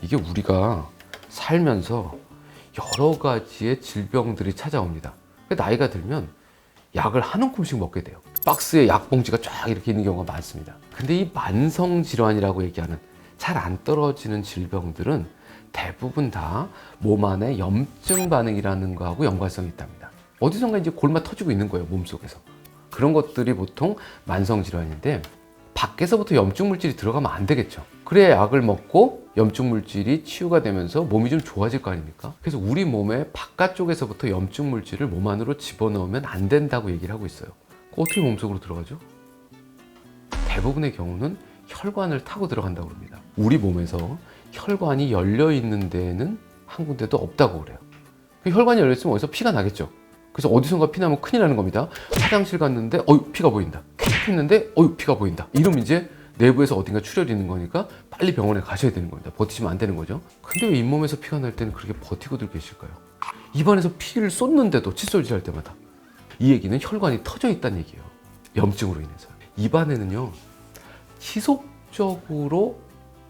이게 우리가 살면서 여러 가지의 질병들이 찾아옵니다. 나이가 들면 약을 한 움큼씩 먹게 돼요. 박스에 약봉지가 쫙 이렇게 있는 경우가 많습니다. 근데 이 만성질환이라고 얘기하는 잘 안 떨어지는 질병들은 대부분 다 몸 안에 염증 반응이라는 거하고 연관성이 있답니다. 어디선가 이제 골마 터지고 있는 거예요, 몸속에서. 그런 것들이 보통 만성질환인데 밖에서부터 염증 물질이 들어가면 안 되겠죠. 그래야 약을 먹고 염증 물질이 치유가 되면서 몸이 좀 좋아질 거 아닙니까? 그래서 우리 몸의 바깥쪽에서부터 염증 물질을 몸 안으로 집어넣으면 안 된다고 얘기를 하고 있어요. 어떻게 몸속으로 들어가죠? 대부분의 경우는 혈관을 타고 들어간다고 합니다. 우리 몸에서 혈관이 열려 있는 데에는 한 군데도 없다고 그래요. 혈관이 열려 있으면 어디서 피가 나겠죠. 그래서 어디선가 피 나면 큰일 나는 겁니다. 화장실 갔는데 피가 보인다. 쾌 했는데 피가 보인다. 이러면 이제 내부에서 어딘가 출혈이 있는 거니까 빨리 병원에 가셔야 되는 겁니다. 버티시면 안 되는 거죠. 근데 왜 잇몸에서 피가 날 때는 그렇게 버티고들 계실까요? 입안에서 피를 쏟는데도 칫솔질 할 때마다. 이 얘기는 혈관이 터져 있다는 얘기예요. 염증으로 인해서. 입안에는요, 지속적으로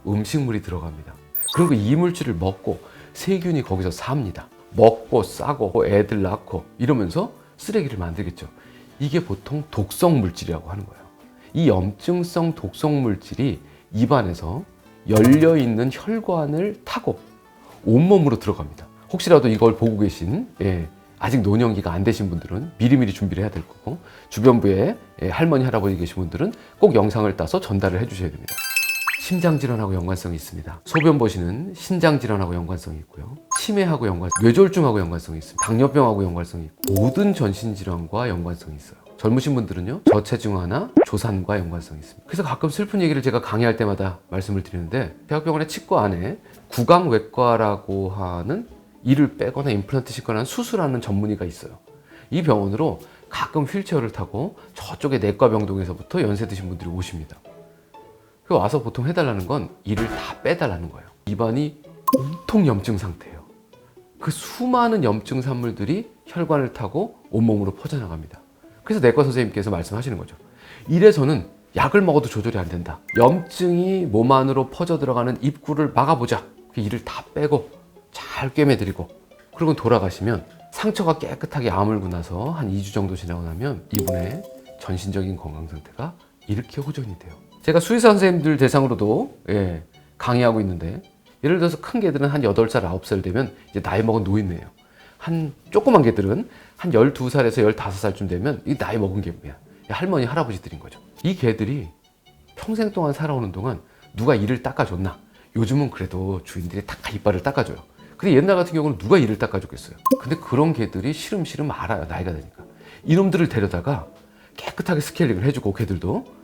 음식물이 들어갑니다. 그리고 이물질을 먹고 세균이 거기서 삽니다. 먹고 싸고 애들 낳고 이러면서 쓰레기를 만들겠죠. 이게 보통 독성 물질이라고 하는 거예요. 이 염증성 독성 물질이 입안에서 열려있는 혈관을 타고 온몸으로 들어갑니다. 혹시라도 이걸 보고 계신 아직 노년기가 안 되신 분들은 미리미리 준비를 해야 될 거고, 주변부에 할머니 할아버지 계신 분들은 꼭 영상을 따서 전달을 해 주셔야 됩니다. 심장질환하고 연관성이 있습니다. 소변 보시는 신장질환하고 연관성이 있고요. 치매하고 뇌졸중하고 연관성이 있습니다. 당뇨병하고 연관성이 있고, 모든 전신질환과 연관성이 있어요. 젊으신 분들은요, 저체중화나 조산과 연관성이 있습니다. 그래서 가끔 슬픈 얘기를 제가 강의할 때마다 말씀을 드리는데, 대학병원의 치과 안에 구강외과라고 하는 이를 빼거나 임플란트 싣거나 수술하는 전문의가 있어요. 이 병원으로 가끔 휠체어를 타고 저쪽에 내과병동에서부터 연세 드신 분들이 오십니다. 와서 보통 해달라는 건 이를 다 빼달라는 거예요. 입안이 온통 염증 상태예요. 그 수많은 염증 산물들이 혈관을 타고 온몸으로 퍼져나갑니다. 그래서 내과 선생님께서 말씀하시는 거죠. 이래서는 약을 먹어도 조절이 안 된다. 염증이 몸 안으로 퍼져 들어가는 입구를 막아보자. 이를 다 빼고 잘 꿰매드리고, 그리고 돌아가시면 상처가 깨끗하게 아물고 나서 한 2주 정도 지나고 나면 이분의 전신적인 건강 상태가 이렇게 호전이 돼요. 제가 수의사 선생님들 대상으로도 강의하고 있는데, 예를 들어서 큰 개들은 한 8살, 9살 되면 이제 나이 먹은 노인네예요. 한 조그만 개들은 한 12살에서 15살쯤 되면 이 나이 먹은 개야. 할머니, 할아버지들인 거죠. 이 개들이 평생 동안 살아오는 동안 누가 이를 닦아줬나? 요즘은 그래도 주인들이 다 이빨을 닦아줘요. 근데 옛날 같은 경우는 누가 이를 닦아줬겠어요? 근데 그런 개들이 시름시름 알아요, 나이가 되니까. 이놈들을 데려다가 깨끗하게 스케일링을 해주고, 개들도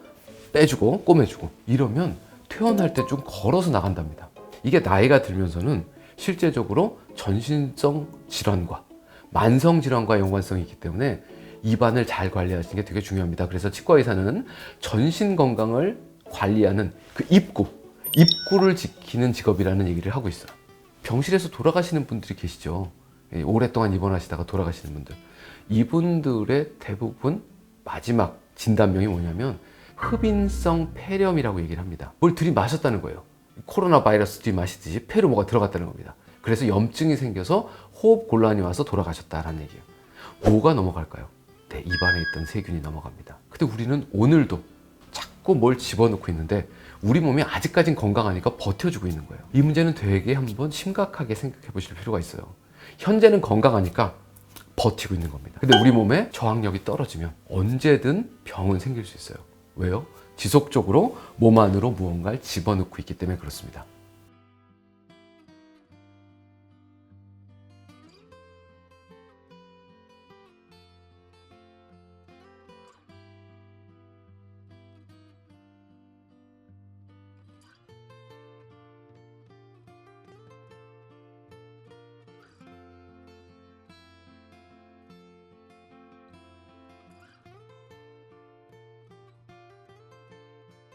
빼주고 꼬매주고 이러면 퇴원할 때 좀 걸어서 나간답니다. 이게 나이가 들면서는 실제적으로 전신성 질환과 만성 질환과 연관성이 있기 때문에 입안을 잘 관리하시는 게 되게 중요합니다. 그래서 치과 의사는 전신 건강을 관리하는 그 입구를 지키는 직업이라는 얘기를 하고 있어요. 병실에서 돌아가시는 분들이 계시죠. 오랫동안 입원하시다가 돌아가시는 분들. 이분들의 대부분 마지막 진단명이 뭐냐면 흡인성 폐렴이라고 얘기를 합니다. 뭘 들이마셨다는 거예요. 코로나 바이러스 들이마시듯이 폐로 뭐가 들어갔다는 겁니다. 그래서 염증이 생겨서 호흡 곤란이 와서 돌아가셨다라는 얘기예요. 뭐가 넘어갈까요? 내 입안에 있던 세균이 넘어갑니다. 근데 우리는 오늘도 자꾸 뭘 집어넣고 있는데 우리 몸이 아직까진 건강하니까 버텨주고 있는 거예요. 이 문제는 되게 한번 심각하게 생각해 보실 필요가 있어요. 현재는 건강하니까 버티고 있는 겁니다. 근데 우리 몸의 저항력이 떨어지면 언제든 병은 생길 수 있어요. 왜요? 지속적으로 몸 안으로 무언가를 집어넣고 있기 때문에 그렇습니다.